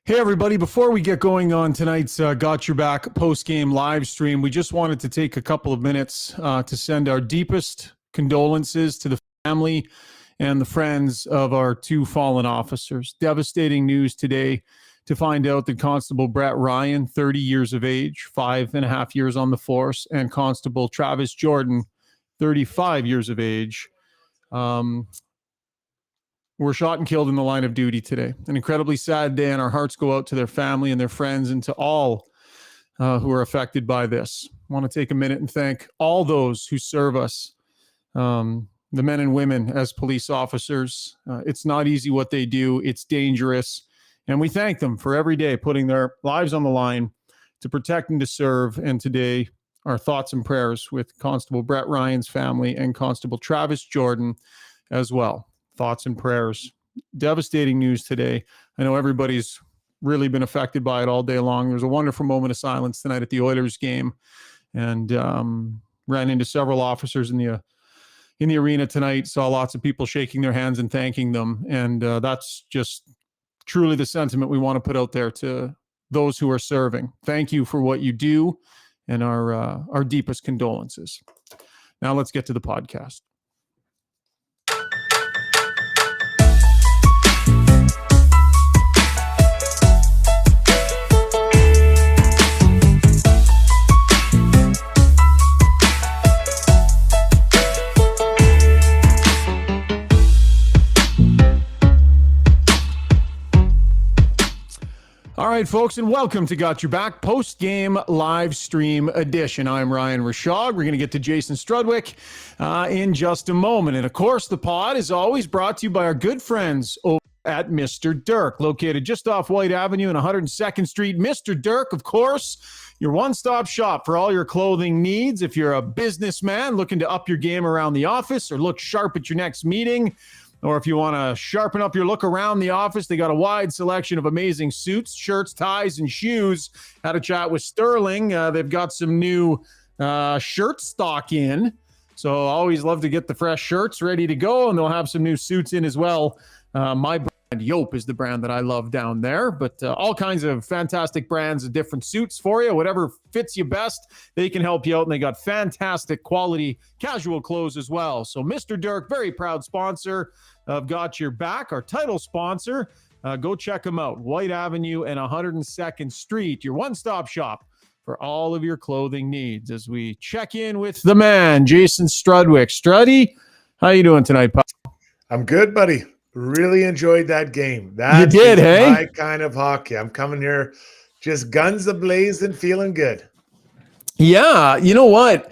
Hey, everybody. Before we get going on tonight's Got Your Back post-game live stream, we just wanted to take a couple of minutes to send our deepest condolences to the family and the friends of our two fallen officers. Devastating news today to find out that Constable Brett Ryan, 30 years of age, 5.5 years on the force, and Constable Travis Jordan, 35 years of age, were shot and killed in the line of duty today. An incredibly sad day, and our hearts go out to their family and their friends and to all who are affected by this. I want to take a minute and thank all those who serve us, the men and women as police officers. It's not easy what they do. It's dangerous. And we thank them for every day putting their lives on the line to protect and to serve. And today, our thoughts and prayers with Constable Brett Ryan's family and Constable Travis Jordan as well. Thoughts and prayers. Devastating news today. I know everybody's really been affected by it all day long. There was a wonderful moment of silence tonight at the Oilers game, and ran into several officers in the arena tonight. Saw lots of people shaking their hands and thanking them, and that's just truly the sentiment we want to put out there to those who are serving. Thank you for what you do, and our deepest condolences. Now let's get to the podcast. All right, folks, and welcome to Got Your Back post-game live stream edition. I'm Ryan Rishaug. We're going to get to Jason Strudwick in just a moment. And, of course, the pod is always brought to you by our good friends over at Mr. Dirk, located just off White Avenue and 102nd Street. Mr. Dirk, of course, your one-stop shop for all your clothing needs. If you're a businessman looking to up your game around the office or look sharp at your next meeting, or if you want to sharpen up your look around the office, they got a wide selection of amazing suits, shirts, ties, and shoes. Had a chat with Sterling. They've got some new shirt stock in. So always love to get the fresh shirts ready to go, and they'll have some new suits in as well. My brand, Yope, is the brand that I love down there, but all kinds of fantastic brands of different suits for you. Whatever fits you best, they can help you out, and they got fantastic quality casual clothes as well. So Mr. Dirk, very proud sponsor of Got Your Back, our title sponsor. Go check them out. White Avenue and 102nd Street, your one-stop shop for all of your clothing needs. As we check in with the man, Jason Strudwick. Struddy, how you doing tonight, pal? I'm good, buddy. Really enjoyed that game. You did, hey? My kind of hockey. I'm coming here just guns ablaze and feeling good. Yeah, you know what?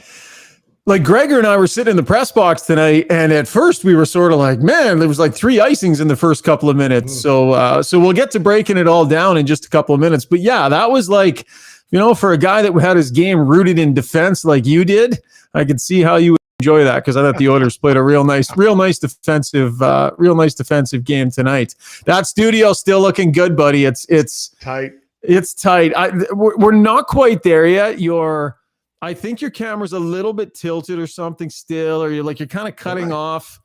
Like Gregor and I were sitting in the press box tonight, and at first we were sort of like, man, there was like 3 icings in the first couple of minutes. So we'll get to breaking it all down in just a couple of minutes. But yeah, that was like, for a guy that had his game rooted in defense like you did, I could see how you would enjoy that, because I thought the Oilers played a real nice defensive game tonight. That studio still looking good, buddy. It's tight. It's tight. We're not quite there yet. I think your camera's a little bit tilted or something still, or you're kind of cutting off.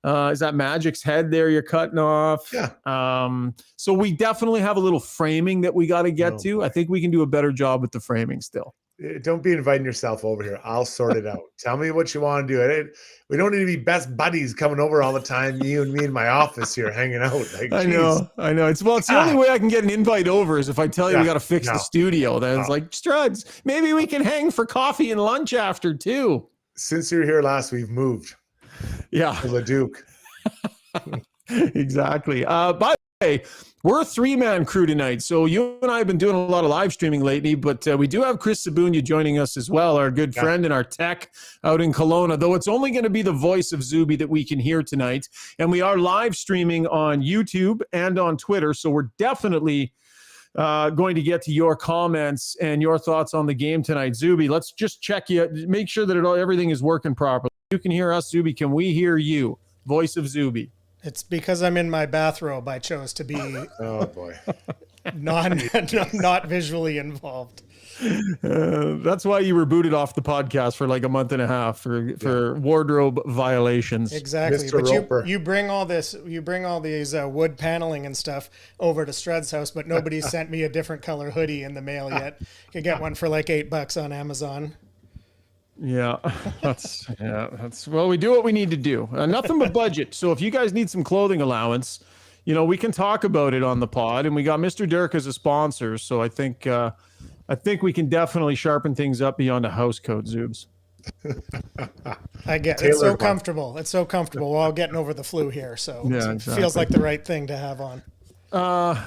Is that Magic's head there you're cutting off? Yeah. So we definitely have a little framing that we got to get to. I think we can do a better job with the framing still. Don't be inviting yourself over here. I'll sort it out. Tell me what you want to do. We don't need to be best buddies coming over all the time. You and me in my office here hanging out. Like, I know. It's the only way I can get an invite over is if I tell you we got to fix the studio. Then it's like, Struds, maybe we can hang for coffee and lunch after too. Since you were here last, we've moved. Yeah. To Leduc. Exactly. By the way, we're a 3-man crew tonight. So you and I have been doing a lot of live streaming lately, but we do have Chris Sabunia joining us as well, our good friend and our tech out in Kelowna, though it's only going to be the voice of Zuby that we can hear tonight. And we are live streaming on YouTube and on Twitter. So we're definitely going to get to your comments and your thoughts on the game tonight. Zuby, let's just check you, make sure that everything is working properly. You can hear us, Zuby. Can we hear you? Voice of Zuby. It's because I'm in my bathrobe. I chose to be. Oh boy. not visually involved. That's why you were booted off the podcast for like a month and a half for wardrobe violations. Exactly. Mr. But Roper. you bring all these wood paneling and stuff over to Strud's house, but nobody's sent me a different color hoodie in the mail yet. You can get one for like $8 on Amazon. Yeah, that's well, we do what we need to do. Nothing but budget. So if you guys need some clothing allowance, we can talk about it on the pod, and we got Mr. Dirk as a sponsor. So I think we can definitely sharpen things up beyond a house coat, Zoobs. I get it's so comfortable. It's so comfortable. We're all getting over the flu here, so it feels like the right thing to have on.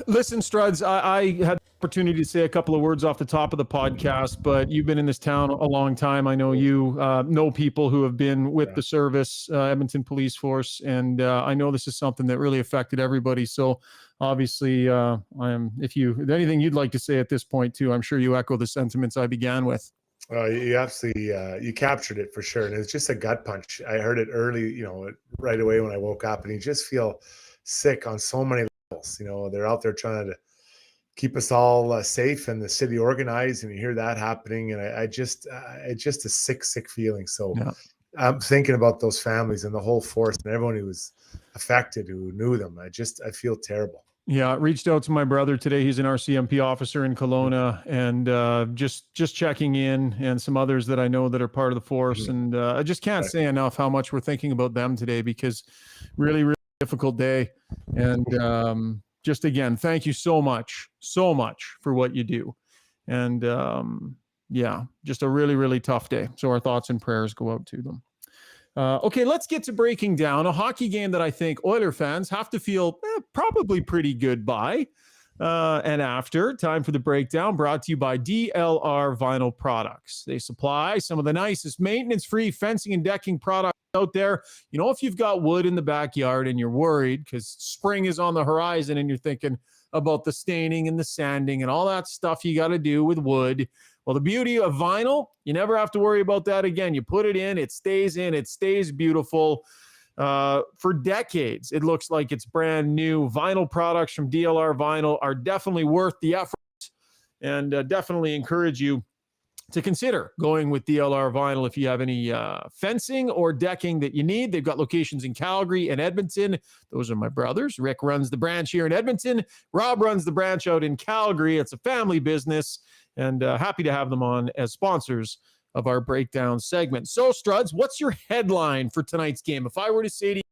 Listen, Struds, I had the opportunity to say a couple of words off the top of the podcast, but you've been in this town a long time. I know you know people who have been with the service, Edmonton Police Force, and I know this is something that really affected everybody. So obviously, if anything you'd like to say at this point too, I'm sure you echo the sentiments I began with. You absolutely you captured it for sure, and it's just a gut punch. I heard it early, right away when I woke up, and you just feel sick on so many levels. They're out there trying to keep us all safe and the city organized, and you hear that happening, and it's just a sick feeling. So I'm thinking about those families and the whole force and everyone who was affected, who knew them. I feel terrible. Yeah, I reached out to my brother today. He's an RCMP officer in Kelowna, and just checking in, and some others that I know that are part of the force. And I just can't say enough how much we're thinking about them today, because really, really difficult day. And just again, thank you so much for what you do. And just a really, really tough day. So our thoughts and prayers go out to them. Okay, let's get to breaking down a hockey game that I think Oiler fans have to feel probably pretty good by. And after, time for the breakdown, brought to you by DLR Vinyl Products. They supply some of the nicest maintenance-free fencing and decking products out there. If you've got wood in the backyard and you're worried because spring is on the horizon and you're thinking about the staining and the sanding and all that stuff you got to do with wood. Well, the beauty of vinyl, you never have to worry about that again. You put it in, it stays beautiful. For decades, it looks like it's brand new. Vinyl products from DLR Vinyl are definitely worth the effort, and definitely encourage you to consider going with DLR Vinyl if you have any fencing or decking that you need. They've got locations in Calgary and Edmonton. Those are my brothers. Rick runs the branch here in Edmonton. Rob runs the branch out in Calgary. It's a family business, and happy to have them on as sponsors of our breakdown segment. So, Struds, what's your headline for tonight's game? If I were to say to you,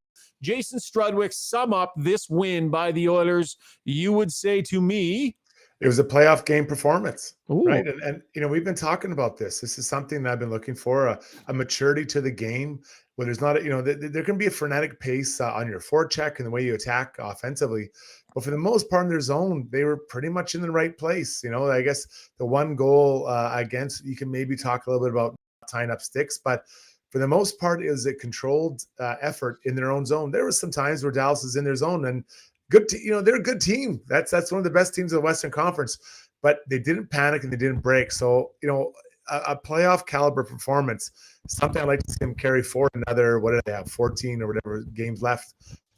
Jason Strudwick, sum up this win by the Oilers, you would say to me, it was a playoff game performance. Ooh. Right? And we've been talking about this. This is something that I've been looking for, a maturity to the game where there's not, there can be a frenetic pace on your forecheck and the way you attack offensively. But for the most part in their zone, they were pretty much in the right place. I guess the one goal against, you can maybe talk a little bit about tying up sticks, but for the most part, it was a controlled effort in their own zone. There was some times where Dallas is in their zone and good, they're a good team. That's one of the best teams of the Western Conference, but they didn't panic and they didn't break. So, a playoff caliber performance, something I'd like to see them carry forward another, what do they have, 14 or whatever games left.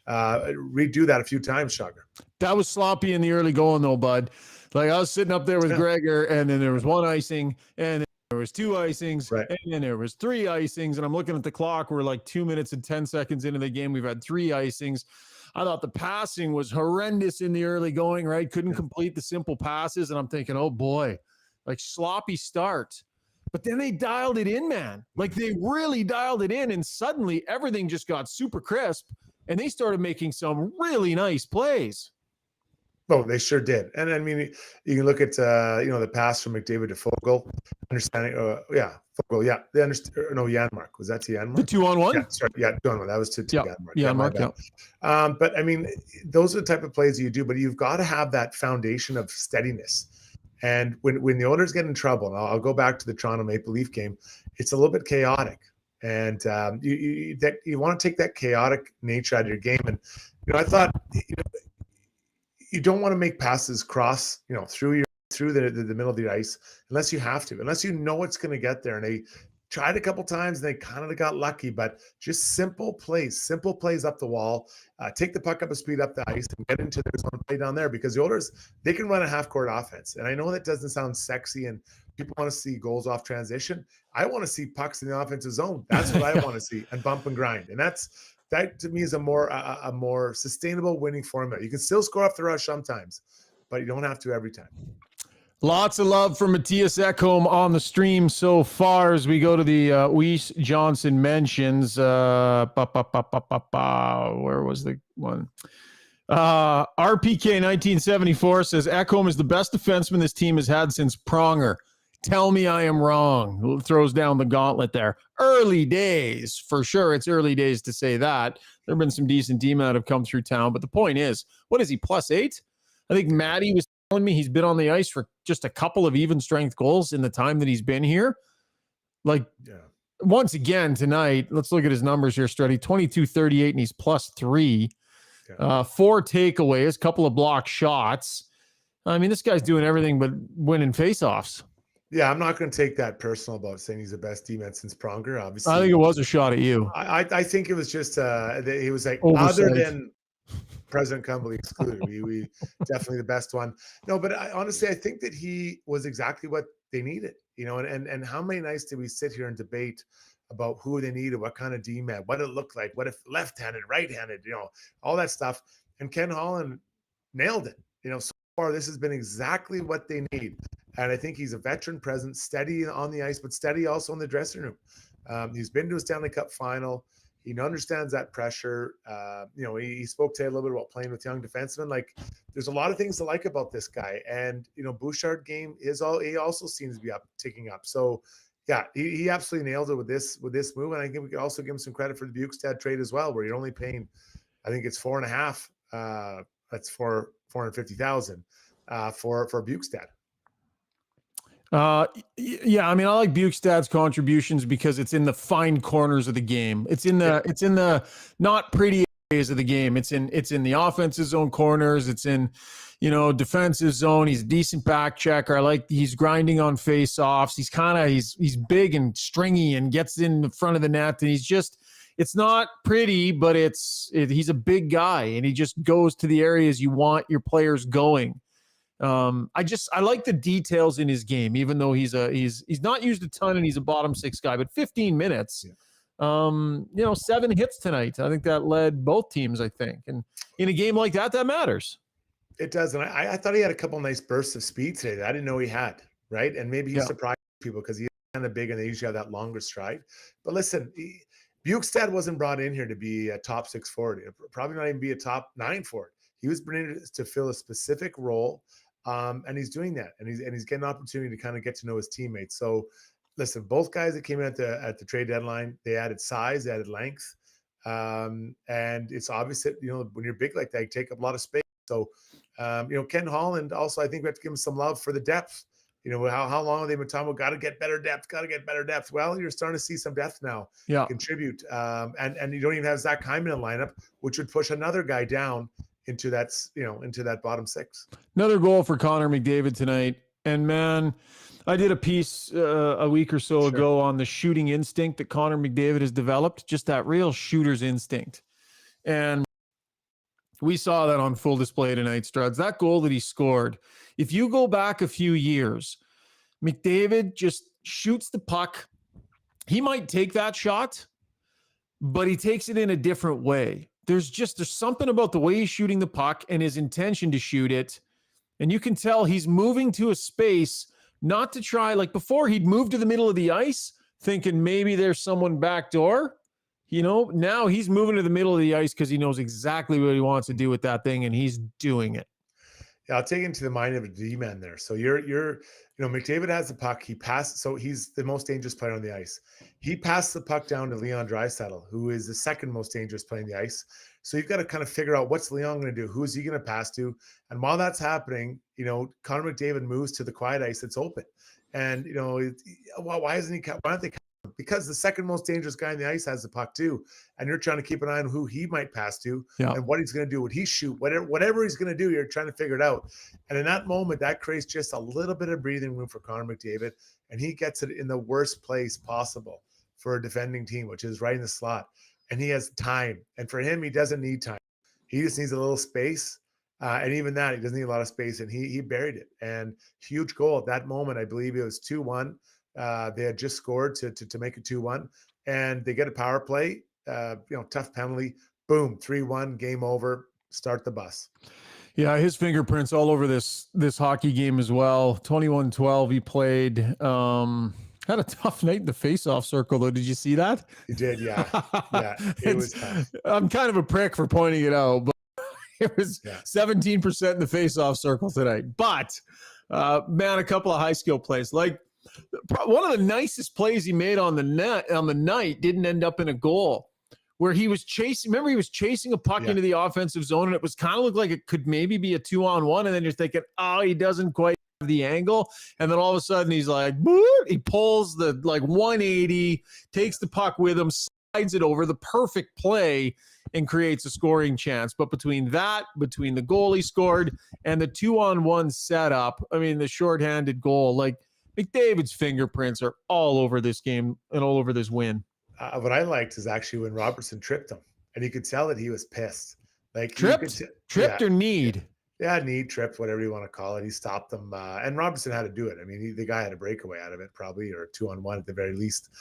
Redo that a few times, Shugger. That was sloppy in the early going though, bud. Like I was sitting up there with Gregor, and then there was one icing, and then there was two icings, and then there was three icings, and I'm looking at the clock. We're like 2 minutes and 10 seconds into the game. We've had three icings. I thought the passing was horrendous in the early going, right? Couldn't complete the simple passes. And I'm thinking, oh boy, like sloppy start. But then they dialed it in, man. Like they really dialed it in. And suddenly everything just got super crisp. And they started making some really nice plays. Oh, they sure did. And I mean, you can look at, the pass from McDavid to Foegele, understanding, Foegele, yeah. They understand, no, Janmark. Was that to Janmark? The 2-on-1? Yeah, sorry. Yeah, 2-on-1. That was to Janmark. Janmark, yeah. But I mean, those are the type of plays you do, but you've got to have that foundation of steadiness. And when the Oilers get in trouble, and I'll go back to the Toronto Maple Leaf game, it's a little bit chaotic. And you want to take that chaotic nature out of your game. And, I thought, you don't want to make passes cross, through the middle of the ice unless you have to, unless you know it's going to get there. And they tried a couple times and they kind of got lucky, but just simple plays up the wall, take the puck up a speed up the ice and get into their zone play down there, because the Oilers, they can run a half court offense. And I know that doesn't sound sexy and people want to see goals off transition. I want to see pucks in the offensive zone. That's what I want to see, and bump and grind. And that to me is a more sustainable winning formula. You can still score off the rush sometimes, but you don't have to every time. Lots of love from Matthias Ekholm on the stream so far as we go to the Weiss Johnson mentions. Where was the one? RPK 1974 says Ekholm is the best defenseman this team has had since Pronger. Tell me I am wrong. Throws down the gauntlet there. Early days, for sure. It's early days to say that. There have been some decent D-men that have come through town, but the point is, what is he, +8? I think Maddie was telling me he's been on the ice for just a couple of even strength goals in the time that he's been here. Like, once again tonight, let's look at his numbers here, Struddy. 22-38, and he's +3. 4 takeaways, couple of block shots. I mean, this guy's doing everything but winning faceoffs. Yeah, I'm not going to take that personal about saying he's the best D-man since Pronger. Obviously, I think it was a shot at you. I think it was just he was like, oversight. Other than President Cumberly excluded, we definitely the best one. No, but honestly, I think that he was exactly what they needed. You know, and how many nights did we sit here and debate about who they needed, what kind of D-man, what it looked like, what if left-handed, right-handed, you know, all that stuff. And Ken Holland nailed it. You know, so far this has been exactly what they need. And I think he's a veteran presence, steady on the ice, but steady also in the dressing room. He's been to a Stanley Cup final. He understands that pressure. You know, he spoke to a little bit about playing with young defensemen. Like, there's a lot of things to like about this guy. And, you know, Bouchard game he also seems to be ticking up. So, yeah, he absolutely nailed it with this move. And I think we could also give him some credit for the Bjugstad trade as well, where you're only paying, I think it's 4.5. That's for $450,000 for Bjugstad. Yeah, I mean, I like Bjugstad's contributions because it's in the fine corners of the game. It's in the not pretty areas of the game. It's in the offensive zone corners. It's in, you know, defensive zone. He's a decent back checker. I like he's grinding on face-offs. He's big and stringy and gets in the front of the net. And it's not pretty, but he's a big guy and he just goes to the areas you want your players going. I like the details in his game, even though he's not used a ton and he's a bottom 6 guy, but 15 minutes, you know, 7 hits tonight. I think that led both teams, I think. And in a game like that matters. It does. And I thought he had a couple nice bursts of speed today that I didn't know he had, right? And maybe he surprised people because he's kind of big and they usually have that longer stride. But listen, Bjugstad wasn't brought in here to be a top 6 forward, probably not even be a top 9 forward. He was brought in to fill a specific role. And he's doing that, and he's getting an opportunity to kind of get to know his teammates. So, listen, both guys that came in at the trade deadline, they added size, they added length, and it's obvious that, you know, when you're big like that, you take up a lot of space. So, you know, Ken Holland also, I think we have to give him some love for the depth. You know, how long have they been talking about? Got to get better depth. Well, you're starting to see some depth now. Contribute, and you don't even have Zach Hyman in the lineup, which would push another guy down into that bottom 6. Another goal for Connor McDavid tonight. And man, I did a piece a week or so ago on the shooting instinct that Connor McDavid has developed, just that real shooter's instinct. And we saw that on full display tonight, Struds. That goal that he scored, if you go back a few years, McDavid just shoots the puck. He might take that shot, but he takes it in a different way. There's something about the way he's shooting the puck and his intention to shoot it. And you can tell he's moving to a space not to try, like before he'd move to the middle of the ice thinking maybe there's someone backdoor. You know, now he's moving to the middle of the ice because he knows exactly what he wants to do with that thing, and he's doing it. Yeah, I'll take it into the mind of a D-man there. So McDavid has the puck. He passes, so he's the most dangerous player on the ice. He passed the puck down to Leon Draisaitl, who is the second most dangerous player on the ice. So you've got to kind of figure out what's Leon going to do? Who's he going to pass to? And while that's happening, you know, Connor McDavid moves to the quiet ice that's open. And, you know, why aren't they? Because the second most dangerous guy on the ice has the puck too, and you're trying to keep an eye on who he might pass to and what he's going to do. Would he shoot? Whatever he's going to do, you're trying to figure it out. And in that moment, that creates just a little bit of breathing room for Connor McDavid, and he gets it in the worst place possible. for a defending team, which is right in the slot. And he has time. And for him, he doesn't need time. He just needs a little space. And even that, he doesn't need a lot of space. And he buried it. And huge goal at that moment. I believe it was 2-1. They had just scored to make it 2-1. And they get a power play, tough penalty. Boom, 3-1, game over. Start the bus. Yeah, his fingerprints all over this hockey game as well. 21-12 he played. Had a tough night in the face-off circle, though. Did you see that? He did, yeah. Yeah, it was tough. I'm kind of a prick for pointing it out, but it was 17% in the face-off circle tonight. But, man, a couple of high-skill plays. Like, one of the nicest plays he made on the night didn't end up in a goal, where he was chasing. Remember, he was chasing a puck into the offensive zone, and it was kind of looked like it could maybe be a 2-on-1. And then you're thinking, oh, he doesn't quite have the angle. And then all of a sudden, he's like, he pulls the 180, takes the puck with him, slides it over, the perfect play, and creates a scoring chance. But between the goal he scored and the 2-on-1 setup, I mean, the shorthanded goal, like, McDavid's fingerprints are all over this game and all over this win. What I liked is actually when Robertson tripped him, and you could tell that he was pissed. Like tripped or need? Yeah, need, tripped, whatever you want to call it. He stopped them, and Robertson had to do it. I mean, the guy had a breakaway out of it, probably, or 2-on-1 at the very least.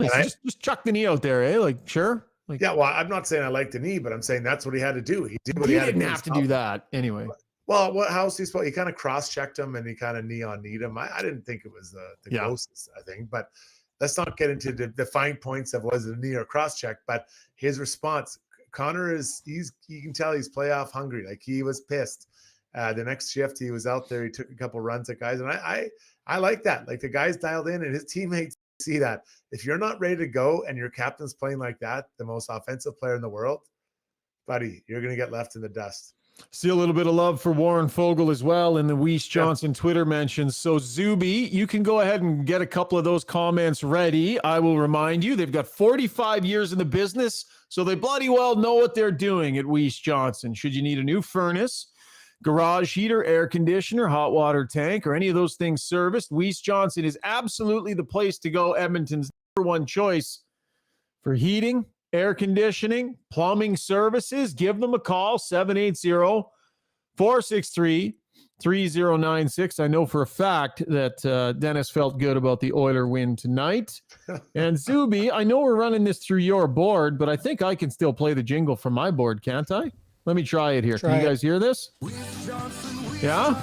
Just chuck the knee out there, eh? Like, sure. Like, yeah, well, I'm not saying I like the knee, but I'm saying that's what he had to do. He did what he had to do. He didn't have to do that anyway. Well, how else he supposed? He kind of cross-checked him, and he kind of knee-on-kneed him. I didn't think it was the grossest, I think, but let's not get into the fine points of was it a knee or cross-check. But his response, Connor you can tell he's playoff hungry. Like, he was pissed. The next shift, he was out there. He took a couple runs at guys, and I like that. Like, the guys dialed in, and his teammates see that. If you're not ready to go and your captain's playing like that, the most offensive player in the world, buddy, you're going to get left in the dust. See a little bit of love for Warren Foegele as well in the Weiss Johnson Twitter mentions. So, Zuby, you can go ahead and get a couple of those comments ready. I will remind you, they've got 45 years in the business, so they bloody well know what they're doing at Weiss Johnson. Should you need a new furnace, garage heater, air conditioner, hot water tank, or any of those things serviced, Weiss Johnson is absolutely the place to go. Edmonton's #1 choice for heating, air conditioning, plumbing services. Give them a call, 780-463-3096. I know for a fact that Dennis felt good about the Oiler win tonight. And Zuby, I know we're running this through your board, but I think I can still play the jingle from my board, can't I? Let me try it here. Can you guys hear this? Yeah?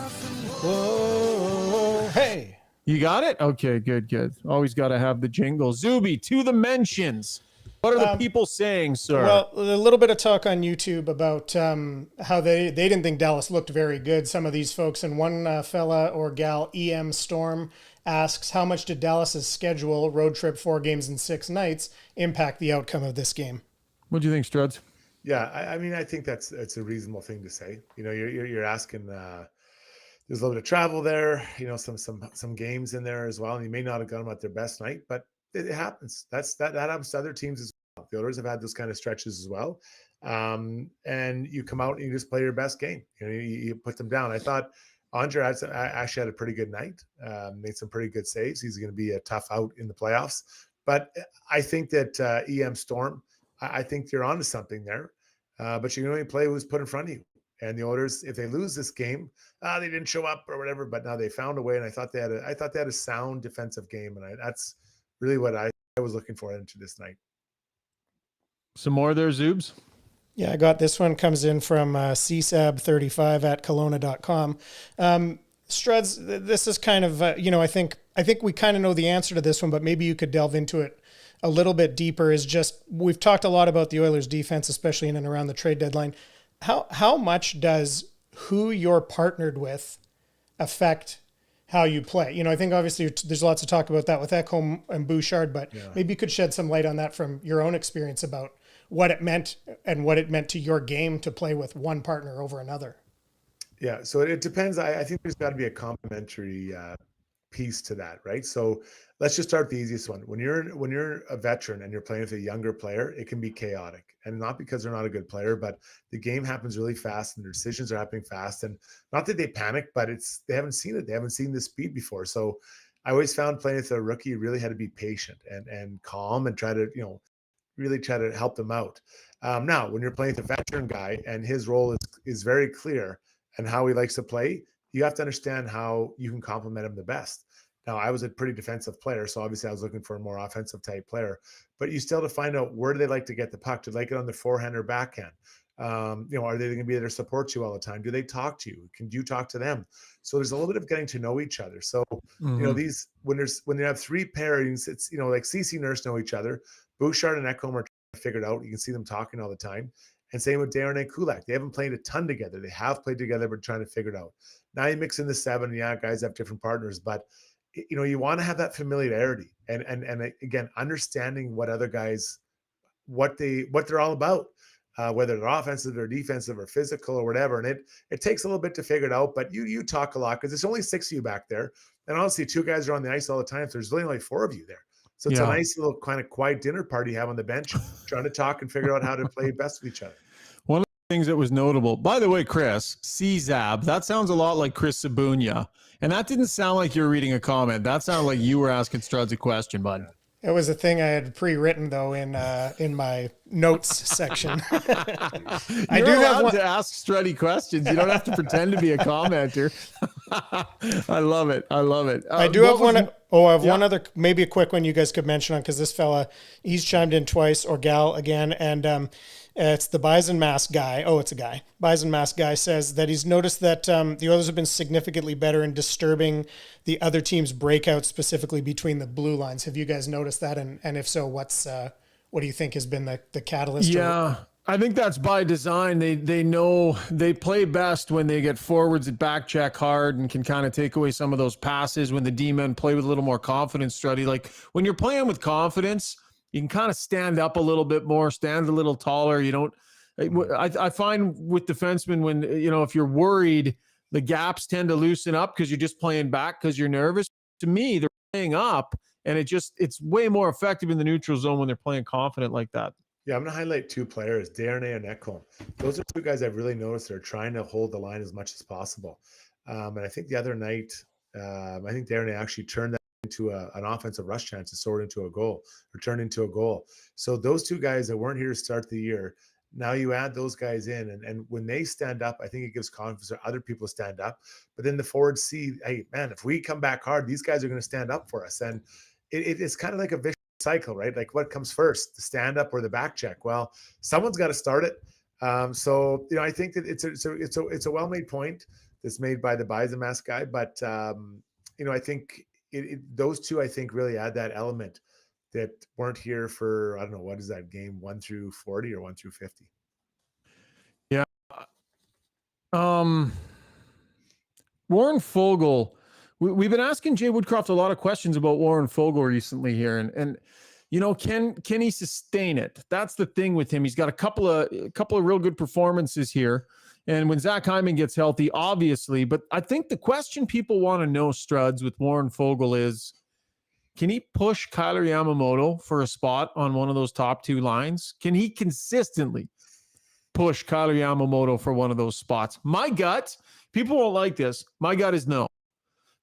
Whoa, hey. You got it? Okay, good. Always got to have the jingle. Zuby, to the mentions. What are the people saying, sir? Well, a little bit of talk on YouTube about how they didn't think Dallas looked very good, some of these folks. And one fella or gal, EM Storm, asks, how much did Dallas's schedule, road trip, 4 games and 6 nights, impact the outcome of this game? What do you think, Struds? Yeah, I mean, I think that's a reasonable thing to say. You know, you're asking. There's a little bit of travel there. You know, some games in there as well, and you may not have got them at their best night, but it happens. That happens to other teams as well. The Oilers have had those kind of stretches as well. And you come out and you just play your best game. You know, you put them down. I thought Andre actually had a pretty good night. Made some pretty good saves. He's going to be a tough out in the playoffs. But I think that EM Storm, I think you're onto something there. But you can only play who's put in front of you. And the Oilers, if they lose this game, they didn't show up or whatever. But now they found a way, and I thought they had a sound defensive game, and that's really what I was looking for into this night. Some more there, Zoobs? Yeah, I got this one. Comes in from csab35 at Kelowna.com. Struds, this is kind of, I think we kind of know the answer to this one, but maybe you could delve into it a little bit deeper. Is just, we've talked a lot about the Oilers defense, especially in and around the trade deadline. How much does who you're partnered with affect how you play? You know, I think obviously there's lots of talk about that with Ekholm and Bjugstad, but maybe you could shed some light on that from your own experience about what it meant and what it meant to your game to play with one partner over another. Yeah, so it depends. I think there's got to be a complementary piece to that, right? So let's just start the easiest one. When you're a veteran and you're playing with a younger player, it can be chaotic, and not because they're not a good player, but the game happens really fast and their decisions are happening fast. And not that they panic, but they haven't seen it. They haven't seen this speed before. So I always found playing with a rookie, you really had to be patient and calm and try to, really try to help them out. Now, when you're playing with a veteran guy and his role is very clear and how he likes to play, you have to understand how you can complement him the best. Now, I was a pretty defensive player, so obviously I was looking for a more offensive type player. But you still have to find out, where do they like to get the puck? Do they like it on the forehand or backhand? Are they going to be there to support you all the time? Do they talk to you? Can you talk to them? So there's a little bit of getting to know each other. So these when you have three pairings, it's like CC Nurse know each other. Bjugstad and Ekholm are figured out. You can see them talking all the time. And same with Darren and Kulak. They haven't played a ton together. They have played together, but trying to figure it out. Now you mix in the seven. Yeah, guys have different partners, but you want to have that familiarity and again, understanding what other guys, what they're all about, whether they're offensive or defensive or physical or whatever. And it takes a little bit to figure it out, but you talk a lot because there's only 6 of you back there. And honestly, 2 guys are on the ice all the time. So there's really only 4 of you there. So it's a nice little kind of quiet dinner party you have on the bench, trying to talk and figure out how to play best with each other. One of the things that was notable, by the way, Chris, CZAB, that sounds a lot like Chris Sabunia. And that didn't sound like you were reading a comment. That sounded like you were asking Struds a question, bud. It was a thing I had pre-written though in my notes section. I do have to ask Struddy questions. You don't have to pretend to be a commenter. I love it. I do have one. I have one other, maybe a quick one you guys could mention on, because this fella, he's chimed in twice, or gal again, and it's the Bison Mask guy. Oh, it's a guy. Bison Mask guy says that he's noticed that the Oilers have been significantly better in disturbing the other team's breakout, specifically between the blue lines. Have you guys noticed that? And if so, what do you think has been the catalyst? Yeah, I think that's by design. They know they play best when they get forwards that back check hard and can kind of take away some of those passes. When the D-men play with a little more confidence, Struddy, like when you're playing with confidence, you can kind of stand up a little bit more, stand a little taller. You don't. I find with defensemen, when if you're worried, the gaps tend to loosen up because you're just playing back because you're nervous. To me, they're playing up, and it's way more effective in the neutral zone when they're playing confident like that. Yeah, I'm going to highlight 2 players, Darren and Ekholm. Those are 2 guys I've really noticed are trying to hold the line as much as possible. And I think the other night, I think Darren actually turned that into an offensive rush chance to sort into a goal, or turn into a goal. So those 2 guys that weren't here to start the year, now you add those guys in, and when they stand up, I think it gives confidence for other people to stand up. But then the forwards see, hey, man, if we come back hard, these guys are going to stand up for us. And it's kind of like a vicious cycle, right? Like, what comes first, the stand up or the back check? Well, someone's got to start it. So I think that it's a well-made point that's made by the Bison Mask guy. But I think those 2, I think, really add that element that weren't here for, I don't know, what is that game, 1 through 40 or 1 through 50? Yeah. Warren Foegele. We've been asking Jay Woodcroft a lot of questions about Warren Foegele recently here, and can he sustain it? That's the thing with him. He's got a couple of real good performances here, and when Zach Hyman gets healthy, obviously. But I think the question people want to know, Struds, with Warren Foegele is, can he push Kyler Yamamoto for a spot on one of those top 2 lines? Can he consistently push Kyler Yamamoto for one of those spots? My gut, people won't like this. My gut is no.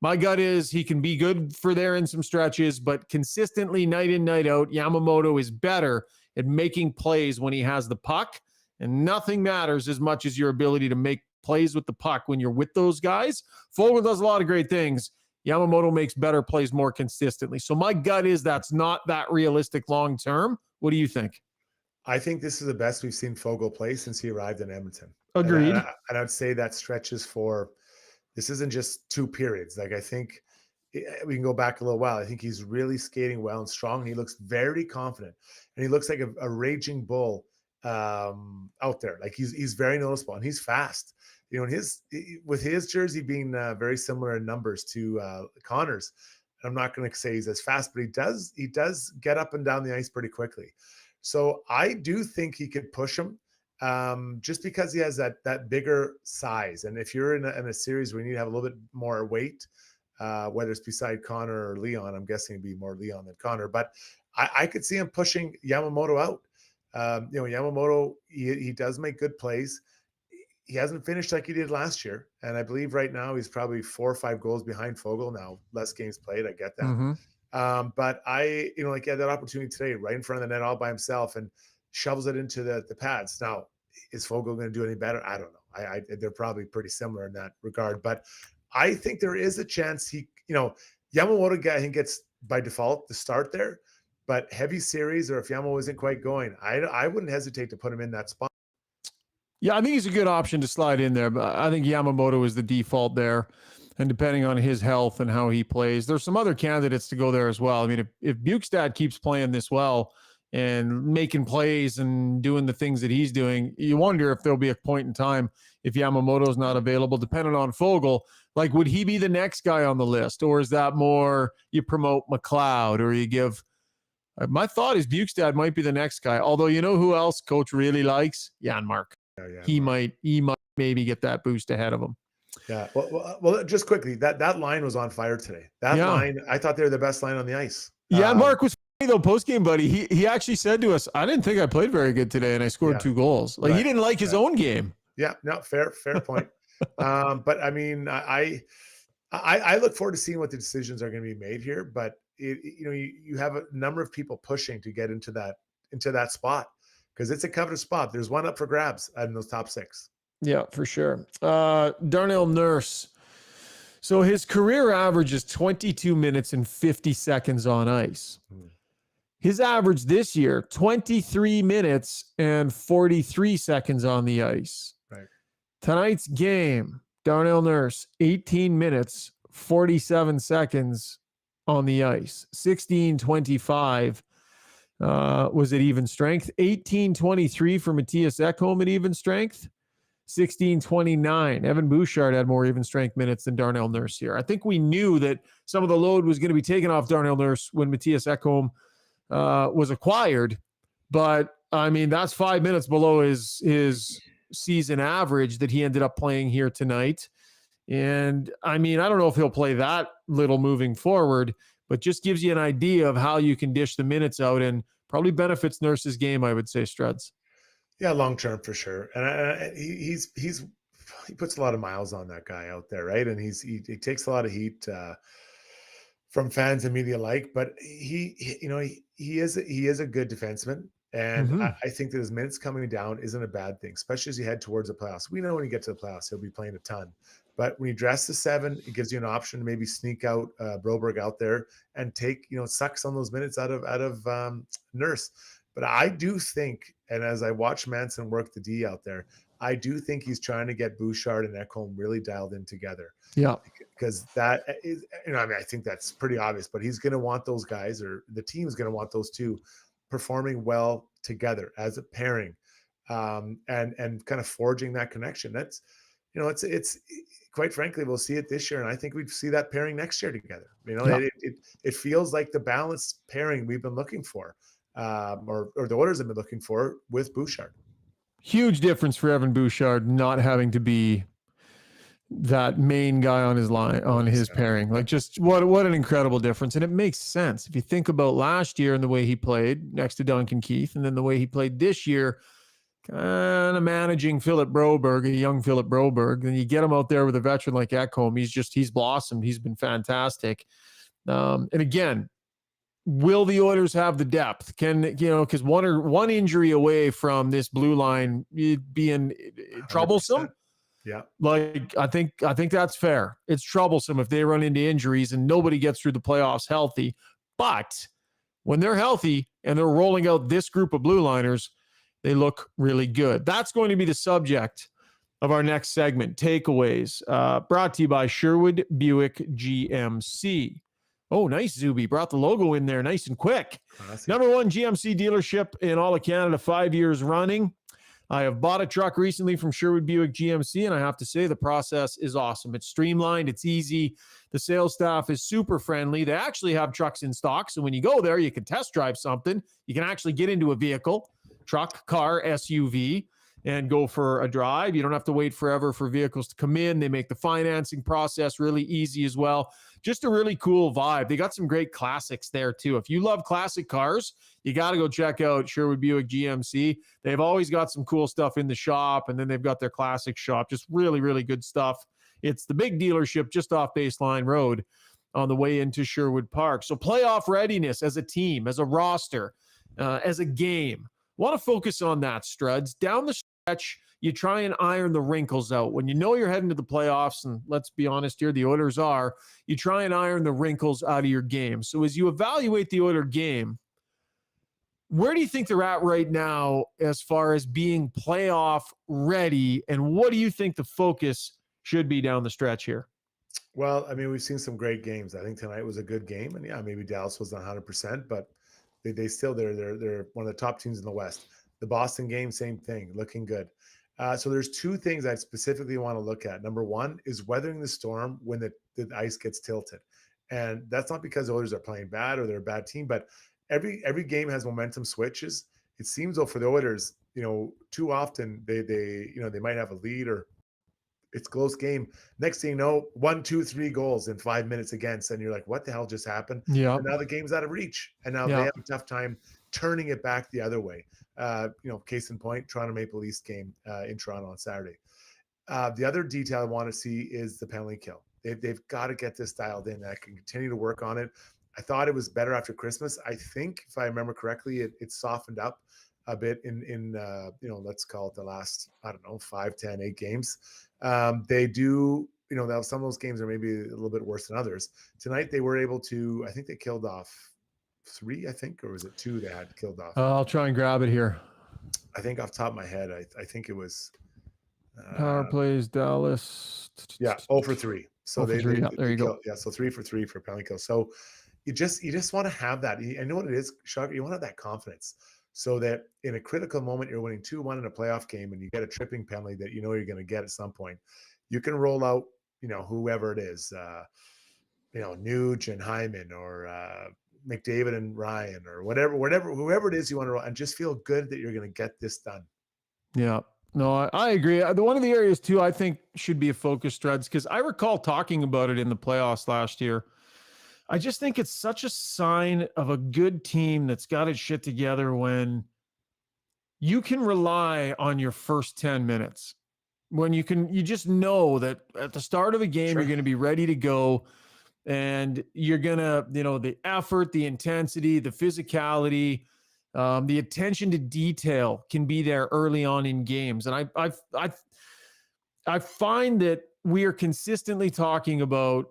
My gut is he can be good for there in some stretches, but consistently night in, night out, Yamamoto is better at making plays when he has the puck, and nothing matters as much as your ability to make plays with the puck when you're with those guys. Foegele does a lot of great things. Yamamoto makes better plays more consistently. So my gut is that's not that realistic long term. What do you think? I think this is the best we've seen Foegele play since he arrived in Edmonton. Agreed. And I'd say that stretches for, this isn't just 2 periods. Like, I think we can go back a little while. I think he's really skating well and strong. He looks very confident, and he looks like a raging bull out there. Like, he's very noticeable, and he's fast. With his jersey being very similar in numbers to Connor's, I'm not going to say he's as fast, but he does get up and down the ice pretty quickly. So I do think he could push him, just because he has that bigger size. And if you're in a series where you need to have a little bit more weight, whether it's beside Connor or Leon, I'm guessing it'd be more Leon than Connor. But I could see him pushing Yamamoto out. Yamamoto, he does make good plays. he hasn't finished like he did last year. And I believe right now he's probably 4 or 5 goals behind Foegele. Now, less games played. I get that. Mm-hmm. But like he had that opportunity today right in front of the net all by himself and shovels it into the pads. Now, is Foegele going to do any better? I don't know. They're probably pretty similar in that regard. But I think there is a chance Yamamoto guy, I think, gets by default the start there. But heavy series, or if Yamo isn't quite going, I wouldn't hesitate to put him in that spot. Yeah, I think he's a good option to slide in there, but I think Yamamoto is the default there. And depending on his health and how he plays, there's some other candidates to go there as well. I mean, if Bjugstad keeps playing this well and making plays and doing the things that he's doing, you wonder if there'll be a point in time if Yamamoto's not available, depending on Foegele. Like, would he be the next guy on the list? Or is that more you promote McLeod or you give... My thought is Bjugstad might be the next guy. Although, you know who else coach really likes? Janmark. Yeah, he might maybe get that boost ahead of him. Yeah. Well, just quickly, that line was on fire today. That line, I thought they were the best line on the ice. Yeah, Mark was funny though, post-game buddy. He actually said to us, I didn't think I played very good today, and I scored 2 goals. Like, he didn't like his own game. Yeah, no, fair point. But I mean, I look forward to seeing what the decisions are going to be made here. But you have a number of people pushing to get into that spot, because it's a coveted spot. There's one up for grabs in those top 6. Yeah, for sure. Darnell Nurse. So his career average is 22 minutes and 50 seconds on ice. His average this year, 23 minutes and 43 seconds on the ice. Right. Tonight's game, Darnell Nurse, 18 minutes, 47 seconds on the ice. 16:25 was at even strength. 18:23 for Matthias Ekholm at even strength. 16:29. Evan Bouchard had more even strength minutes than Darnell Nurse here. I think we knew that some of the load was going to be taken off Darnell Nurse when Matthias Ekholm was acquired. But, I mean, that's 5 minutes below his season average that he ended up playing here tonight. And, I mean, I don't know if he'll play that little moving forward, but just gives you an idea of how you can dish the minutes out and probably benefits Nurse's game, I would say, Struds. Yeah, long term for sure. And he puts a lot of miles on that guy out there, right? And he takes a lot of heat from fans and media alike. But he is a good defenseman, and I think that his minutes coming down isn't a bad thing, especially as you head towards the playoffs. We know when you get to the playoffs, he'll be playing a ton. But when you dress the 7, it gives you an option to maybe sneak out Broberg out there and take suck some of those minutes out of Nurse. But I do think, and as I watch Manson work the D out there, I do think he's trying to get Bouchard and Ekholm really dialed in together. Yeah. Because that is, I mean, I think that's pretty obvious, but he's going to want those guys, or the team is going to want those two performing well together as a pairing, and kind of forging that connection. That's, it's quite frankly, we'll see it this year. And I think we'd see that pairing next year together. It feels like the balanced pairing we've been looking for. Or the Oilers have been looking for with Bouchard. Huge difference for Evan Bouchard not having to be that main guy on his line, on his pairing. Like, just what an incredible difference. And it makes sense if you think about last year and the way he played next to Duncan Keith, and then the way he played this year, kind of managing Philip Broberg, a young Philip Broberg. Then you get him out there with a veteran like Ekholm. He's blossomed. He's been fantastic. And again, will the Oilers have the depth? Because one injury away from this blue line being troublesome. 100%. Yeah. Like, I think that's fair. It's troublesome if they run into injuries and nobody gets through the playoffs healthy. But when they're healthy and they're rolling out this group of blue liners, they look really good. That's going to be the subject of our next segment, takeaways, brought to you by Sherwood Buick GMC. Oh, nice, Zuby. Brought the logo in there nice and quick. Number 1 GMC dealership in all of Canada, 5 years running. I have bought a truck recently from Sherwood Buick GMC, and I have to say the process is awesome. It's streamlined. It's easy. The sales staff is super friendly. They actually have trucks in stock, so when you go there, you can test drive something. You can actually get into a vehicle, truck, car, SUV, and go for a drive. You don't have to wait forever for vehicles to come in. They make the financing process really easy as well. Just a really cool vibe. They got some great classics there too. If you love classic cars, you got to go check out Sherwood Buick GMC. They've always got some cool stuff in the shop, and then they've got their classic shop. Just really, really good stuff. It's the big dealership just off Baseline Road on the way into Sherwood Park. So playoff readiness as a team, as a roster, as a game. Want to focus on that, Struds. Down the stretch, you try and iron the wrinkles out. When you know you're heading to the playoffs, and let's be honest here, the Oilers are, you try and iron the wrinkles out of your game. So as you evaluate the Oiler game, where do you think they're at right now as far as being playoff ready, and what do you think the focus should be down the stretch here? Well, I mean, we've seen some great games. I think tonight was a good game, and yeah, maybe Dallas wasn't 100%, but they still they're one of the top teams in the West. The Boston game, same thing, looking good. So there's two things I specifically want to look at. Number one is weathering the storm when the ice gets tilted, and that's not because the Oilers are playing bad or they're a bad team, but every game has momentum switches. It seems though for the Oilers, too often they might have a lead or it's a close game. Next thing you know, 1, 2, 3 goals in 5 minutes against, and you're like, what the hell just happened? Yeah. And now the game's out of reach, and now they have a tough time turning it back the other way. Case in point, Toronto Maple Leafs game in Toronto on Saturday. The other detail I want to see is the penalty kill. They've got to get this dialed in. I can continue to work on it. I thought it was better after Christmas. I think, if I remember correctly, it softened up a bit in let's call it the last, 5, 10, 8 games. They do, some of those games are maybe a little bit worse than others. Tonight they were able to, I think they killed off 3, or was it 2 they had killed off? I'll try and grab it here. I think off the top of my head, I think it was power plays Dallas. 0 for 3. So there you go. Yeah, so 3 for 3 for penalty kill. So you just want to have that. I know what it is, Shocker. You want to have that confidence, so that in a critical moment, you're winning 2-1 in a playoff game, and you get a tripping penalty that you're going to get at some point. You can roll out, whoever it is, Nuge and Hyman, or McDavid and Ryan, or whoever it is you want to roll, and just feel good that you're going to get this done. Yeah. No, I agree. One of the areas too I think should be a focus, Struds, because I recall talking about it in the playoffs last year. I just think it's such a sign of a good team that's got its shit together when you can rely on your first 10 minutes. When you just know that at the start of a game, You're going to be ready to go, and you're going to, the effort, the intensity, the physicality, the attention to detail can be there early on in games. And I find that we are consistently talking about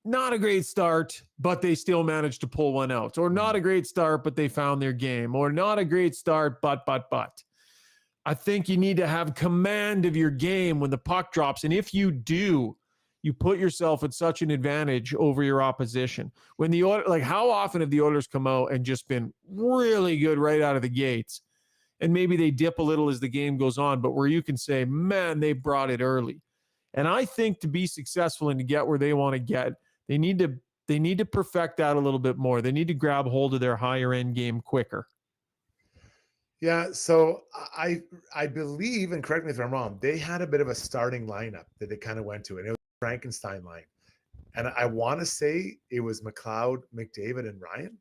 not a great start, but they still managed to pull one out, or not a great start, but they found their game, or not a great start, but. I think you need to have command of your game when the puck drops. And if you do, you put yourself at such an advantage over your opposition. When how often have the Oilers come out and just been really good right out of the gates? And maybe they dip a little as the game goes on, but where you can say, man, they brought it early. And I think to be successful and to get where they want to get, they need to perfect that a little bit more. They need to grab hold of their higher end game quicker. Yeah, so I believe, and correct me if I'm wrong, they had a bit of a starting lineup that they kind of went to, and it was a Frankenstein line. And I want to say it was McLeod, McDavid, and Ryan.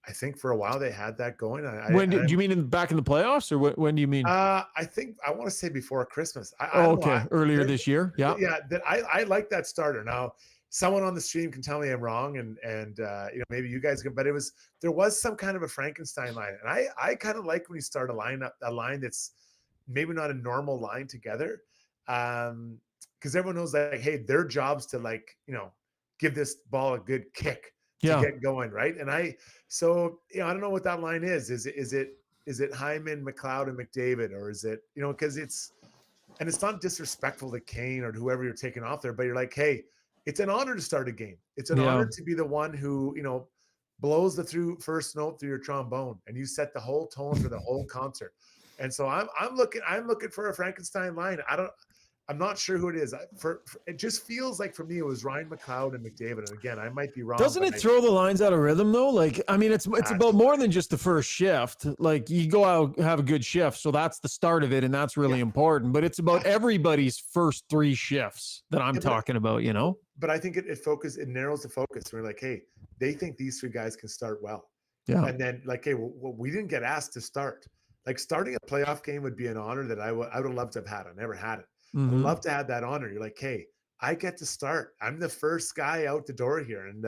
I think for a while they had that going. Do you mean back in the playoffs, or when do you mean? I think I want to say before Christmas. Earlier this year. Yeah. Yeah, I like that starter. Now, someone on the stream can tell me I'm wrong, and maybe you guys can. But there was some kind of a Frankenstein line, and I kind of like when you start a line that's maybe not a normal line together, because everyone knows that, hey, their job's to give this ball a good kick to get going, right? And I don't know what that line is. Is it Hyman, McLeod, and McDavid, or is it because it's not disrespectful to Kane or whoever you're taking off there, but you're like, hey, it's an honor to start a game. It's an honor to be the one who blows the first note through your trombone, and you set the whole tone for the whole concert. And so I'm looking for a Frankenstein line. I'm not sure who it is. It just feels like for me it was Ryan McLeod and McDavid. And again, I might be wrong. Doesn't it throw the lines out of rhythm though? Like, I mean, it's about more than just the first shift. Like, you go out, have a good shift, so that's the start of it, and that's really important. But it's about everybody's first 3 shifts that I'm talking about. You know. But I think it narrows the focus. We're like, hey, they think these 3 guys can start well. Yeah. And then like, hey, well, we didn't get asked to start. Like, starting a playoff game would be an honor that I would have loved to have had. I never had it. I'd love to have that honor. You're like, hey, I get to start. I'm the first guy out the door here. And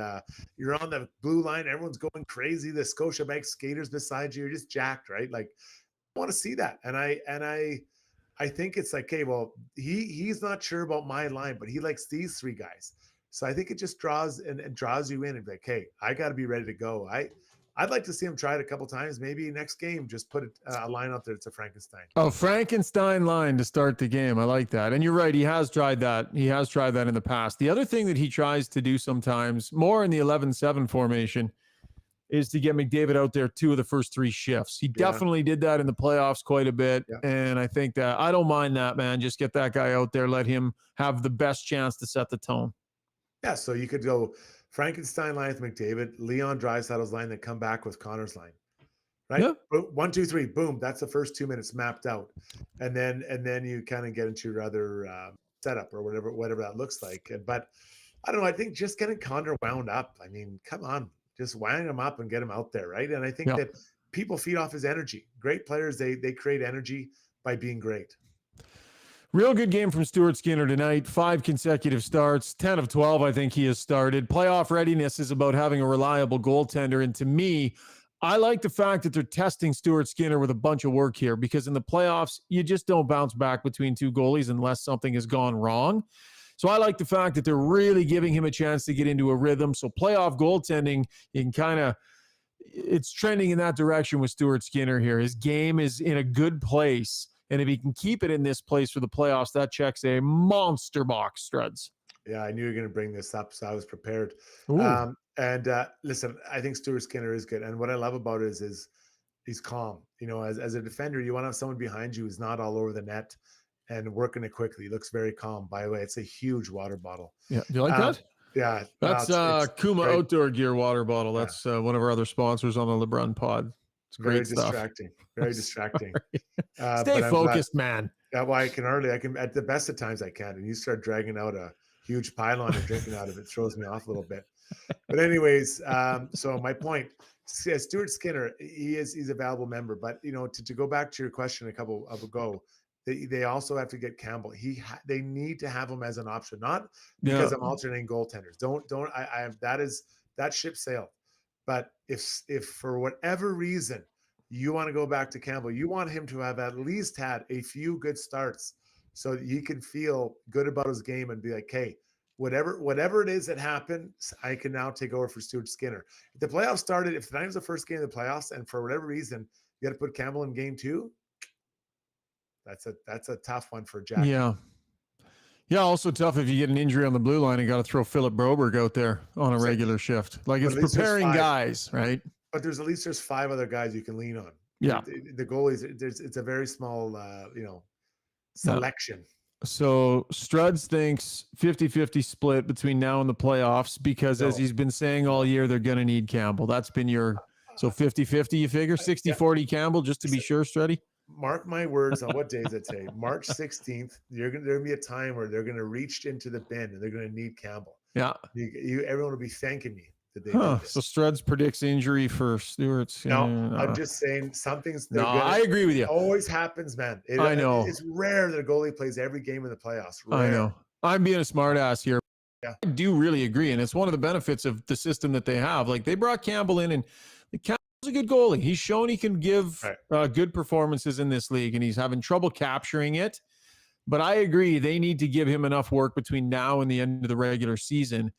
you're on the blue line. Everyone's going crazy. The Scotiabank skaters beside you. You're just jacked, right? Like, I want to see that. And I think it's like, okay, well, he's not sure about my line, but he likes these 3 guys. So I think it just draws you in and be like, hey, I got to be ready to go. I'd like to see him try it a couple times. Maybe next game, just put a line out there. It's a Frankenstein. Oh, Frankenstein line to start the game. I like that. And you're right. He has tried that. He has tried that in the past. The other thing that he tries to do sometimes, more in the 11-7 formation, is to get McDavid out there 2 of the first 3 shifts. He definitely did that in the playoffs quite a bit. Yeah. And I think that I don't mind that, man. Just get that guy out there. Let him have the best chance to set the tone. Yeah. So you could go Frankenstein line with McDavid, Leon Draisaitl's line, that come back with Connor's line, right? Yeah. 1, 2, 3, boom. That's the first 2 minutes mapped out, and then you kind of get into your other setup or whatever that looks like. But I don't know. I think just getting Connor wound up. I mean, come on, just wind him up and get him out there, right? And I think that people feed off his energy. Great players, they create energy by being great. Real good game from Stuart Skinner tonight. 5 consecutive starts, 10 of 12 I think he has started. Playoff readiness is about having a reliable goaltender. And to me, I like the fact that they're testing Stuart Skinner with a bunch of work here, because in the playoffs, you just don't bounce back between 2 goalies unless something has gone wrong. So I like the fact that they're really giving him a chance to get into a rhythm. So playoff goaltending, you can kind of, it's trending in that direction with Stuart Skinner here. His game is in a good place. And if he can keep it in this place for the playoffs, that checks a monster box, Struds. Yeah, I knew you were going to bring this up, so I was prepared. Listen, I think Stuart Skinner is good. And what I love about it is he's calm. You know, as a defender, you want to have someone behind you who's not all over the net and working it quickly. He looks very calm. By the way, it's a huge water bottle. Yeah. Do you like that? Yeah. That's Kuma great. Outdoor Gear water bottle. That's one of our other sponsors on the LeBrun pod. It's great stuff. Very distracting. Stay focused, man. Yeah, well, I can at the best of times I can. And you start dragging out a huge pylon and drinking out of it, throws me off a little bit. But anyways, so my point, Stuart Skinner, he's a valuable member. But, you know, to go back to your question a couple of ago, they also have to get Campbell. They need to have him as an option, not because I'm alternating goaltenders. That ship sailed. But if for whatever reason you want to go back to Campbell, you want him to have at least had a few good starts so that you can feel good about his game and be like, hey, whatever it is that happened, I can now take over for Stuart Skinner. If the playoffs started, if tonight was the first game of the playoffs, and for whatever reason you got to put Campbell in game 2, that's a tough one for Jack. Yeah. Yeah, also tough if you get an injury on the blue line and got to throw Philip Broberg out there on a regular shift. Like, it's preparing guys, right? But there's 5 other guys you can lean on. Yeah. The goalies, it's a very small, selection. So Struds thinks 50-50 split between now and the playoffs because, as he's been saying all year, they're going to need Campbell. That's been so 50-50, you figure? 60-40 Campbell, just to be sure, Struddy? Mark my words on what day is it today? March 16th. There's going to be a time where they're going to reach into the bin and they're going to need Campbell. Yeah. Everyone will be thanking me that they did this. So Struds predicts injury for Stewart's. No, I'm just saying something's. I agree with you. It always happens, man. I know. It's rare that a goalie plays every game in the playoffs. Rare. I know. I'm being a smart ass here. Yeah. I do really agree. And it's one of the benefits of the system that they have. Like, they brought Campbell in, and Campbell's a good goalie. He's shown he can give good performances in this league, and he's having trouble capturing it. But I agree, they need to give him enough work between now and the end of the regular season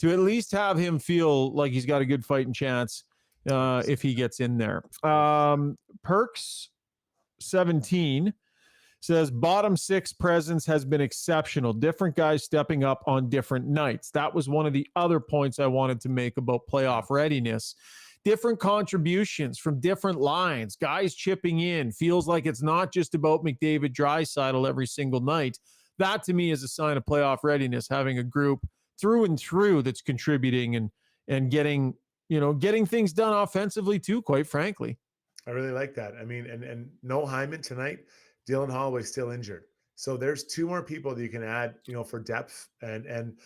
to at least have him feel like he's got a good fighting chance if he gets in there. Perks 17 says bottom 6 presence has been exceptional. Different guys stepping up on different nights. That was one of the other points I wanted to make about playoff readiness. Different contributions from different lines, guys chipping in. Feels like it's not just about McDavid, Draisaitl every single night. that to me is a sign of playoff readiness, having a group through and through that's contributing and getting things done offensively too, quite frankly. I really like that. I mean, and no Hyman tonight. Dylan Holloway still injured. So there's two more people that you can add, for depth. And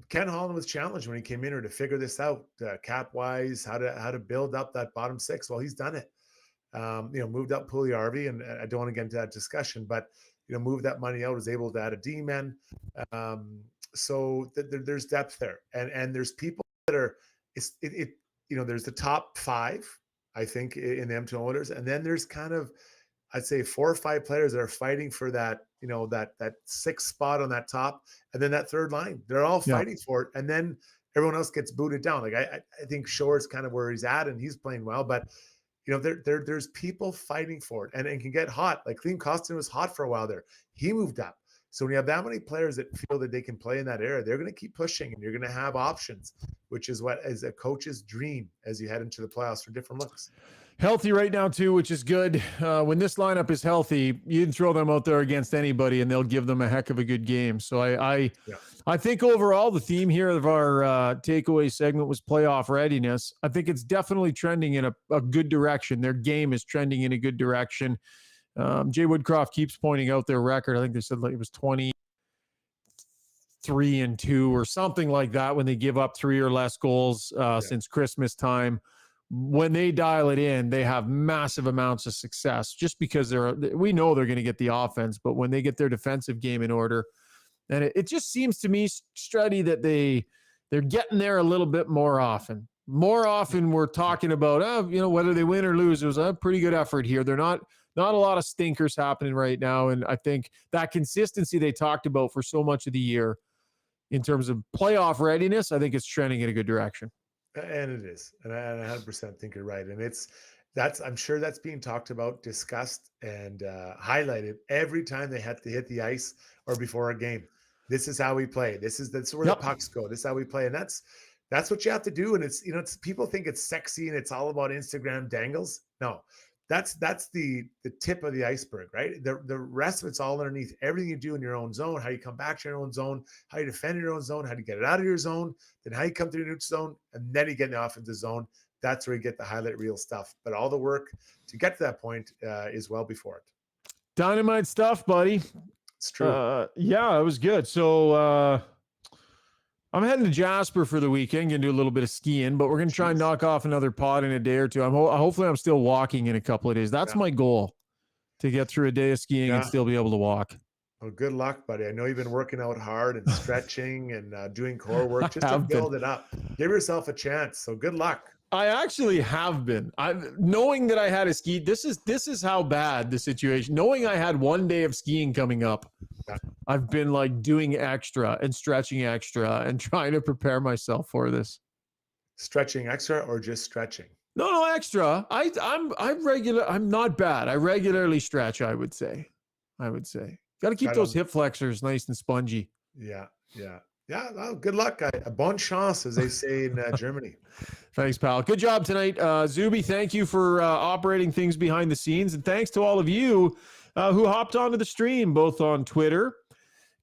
Ken Holland was challenged when he came in here to figure this out, cap wise, how to build up that bottom six. Well, he's done it. Moved up Pugliarvi, and I don't want to get into that discussion, but moved that money out, was able to add a D-man. So there's depth there, and there's people that are there's the top five, I think, in the Edmonton Oilers, and then there's kind of, I'd say, 4 or 5 players that are fighting for that, that sixth spot on that top, and then that third line. They're all fighting for it, and then everyone else gets booted down. Like I think Shore's kind of where he's at, and he's playing well, but there's people fighting for it, and can get hot. Like Liam Costin was hot for a while there. He moved up. So when you have that many players that feel that they can play in that area, they're going to keep pushing, and you're going to have options, which is what is a coach's dream as you head into the playoffs for different looks. Healthy right now too, which is good. When this lineup is healthy, you can throw them out there against anybody and they'll give them a heck of a good game. So I think overall the theme here of our takeaway segment was playoff readiness. I think it's definitely trending in a good direction. Their game is trending in a good direction. Jay Woodcroft keeps pointing out their record. I think they said it was 23-2 or something like that when they give up 3 or less goals since Christmas time. When they dial it in, they have massive amounts of success just because we know they're going to get the offense, but when they get their defensive game in order, and it just seems to me, Struddy, that they're getting there a little bit more often. More often we're talking about, whether they win or lose, it was a pretty good effort here. They're not a lot of stinkers happening right now. And I think that consistency they talked about for so much of the year in terms of playoff readiness, I think it's trending in a good direction. And it is. And I 100% think you're right. And I'm sure that's being talked about, discussed, and highlighted every time they had to hit the ice or before a game. This is how we play. That's where the pucks go. This is how we play. And that's what you have to do. And it's people think it's sexy and it's all about Instagram dangles. No, that's the tip of the iceberg, right? The rest of it's all underneath. Everything you do in your own zone, how you come back to your own zone, how you defend your own zone, how you get it out of your zone, then how you come through your neutral zone, and then you get in the offensive zone. That's where you get the highlight reel stuff. But all the work to get to that point is well before it. Dynamite stuff, buddy. It's true. Yeah, it was good. So I'm heading to Jasper for the weekend, going to do a little bit of skiing, but we're going to try and knock off another pod in a day or two. Hopefully I'm still walking in a couple of days. That's my goal, to get through a day of skiing and still be able to walk. Well, good luck, buddy. I know you've been working out hard and stretching and doing core work just to build it up. Give yourself a chance. So good luck. I actually have been. Knowing that I had a ski. This is how bad the situation. Knowing I had one day of skiing coming up, I've been like doing extra and stretching extra and trying to prepare myself for this. Stretching extra or just stretching? No, extra. I'm not bad. I regularly stretch. I would say. Got to keep those hip flexors nice and spongy. Yeah. Well, good luck. Bonne chance, as they say in Germany. Thanks, pal. Good job tonight. Zuby, thank you for operating things behind the scenes. And thanks to all of you who hopped onto the stream, both on Twitter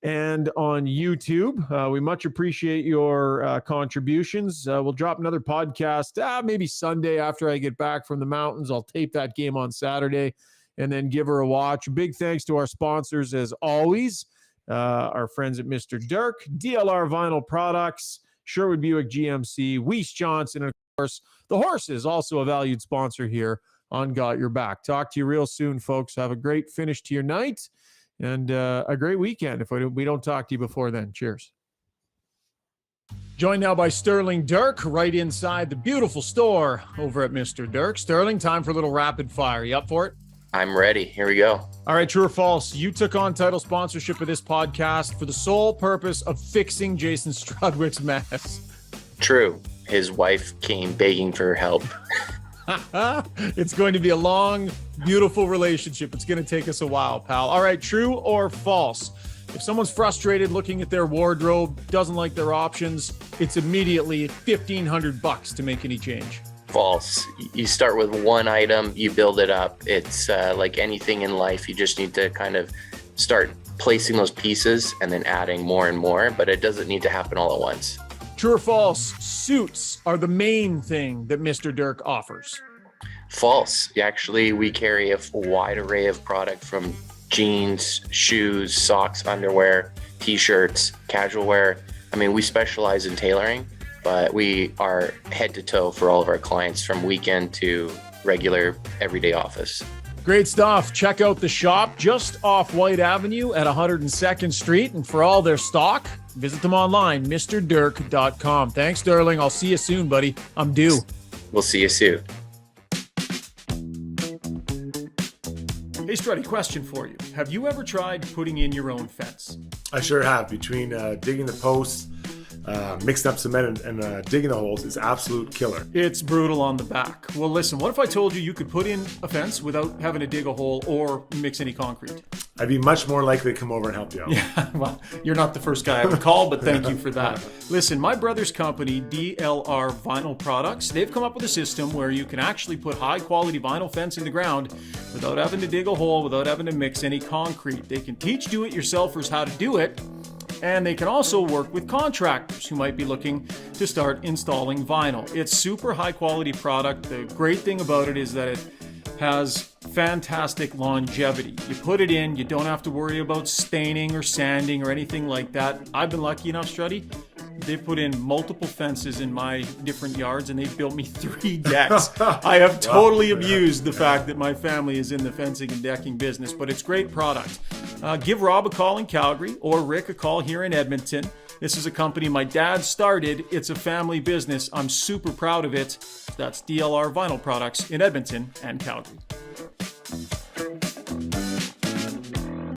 and on YouTube. We much appreciate your contributions. We'll drop another podcast maybe Sunday after I get back from the mountains. I'll tape that game on Saturday and then give her a watch. Big thanks to our sponsors, as always. Our friends at Mr. Dirk, DLR Vinyl Products, Sherwood Buick GMC, Weiss Johnson, and of course, the Horses, also a valued sponsor here on Got Your Back. Talk to you real soon, folks. Have a great finish to your night and a great weekend if we don't talk to you before then. Cheers. Joined now by Sterling Dirk, right inside the beautiful store over at Mr. Dirk. Sterling, time for a little rapid fire. You up for it? I'm ready. Here we go. All right, true or false? You took on title sponsorship of this podcast for the sole purpose of fixing Jason Strudwick's mess. True. His wife came begging for help. It's going to be a long, beautiful relationship. It's going to take us a while, pal. All right, true or false? If someone's frustrated looking at their wardrobe, doesn't like their options, it's immediately $1,500 to make any change. False. You start with one item, you build it up. It's like anything in life. You just need to kind of start placing those pieces and then adding more and more, but it doesn't need to happen all at once. True or false? Suits are the main thing that Mr. Dirk offers. False. Actually, we carry a wide array of product from jeans, shoes, socks, underwear, t-shirts, casual wear. I mean, we specialize in tailoring, but we are head to toe for all of our clients from weekend to regular everyday office. Great stuff. Check out the shop just off White Avenue at 102nd Street. And for all their stock, visit them online, mrdirk.com. Thanks, darling. I'll see you soon, buddy. I'm due. We'll see you soon. Hey, Struddy, question for you. Have you ever tried putting in your own fence? I sure have. Between digging the posts, mixing up cement and digging the holes is absolute killer. It's brutal on the back. Well, listen, what if I told you you could put in a fence without having to dig a hole or mix any concrete? I'd be much more likely to come over and help you out. Yeah, well, you're not the first guy I would call, but thank you for that. Listen, my brother's company, DLR Vinyl Products, they've come up with a system where you can actually put high-quality vinyl fence in the ground without having to dig a hole, without having to mix any concrete. They can teach do-it-yourselfers how to do it, and they can also work with contractors who might be looking to start installing vinyl. It's super high-quality product. The great thing about it is that it has fantastic longevity. You put it in, you don't have to worry about staining or sanding or anything like that. I've been lucky enough, Struddy. They've put in multiple fences in my different yards and they've built me 3 decks. I have totally abused the fact that my family is in the fencing and decking business, but it's great product. Give Rob a call in Calgary or Rick a call here in Edmonton. This is a company my dad started. It's a family business. I'm super proud of it. That's DLR Vinyl Products in Edmonton and Calgary.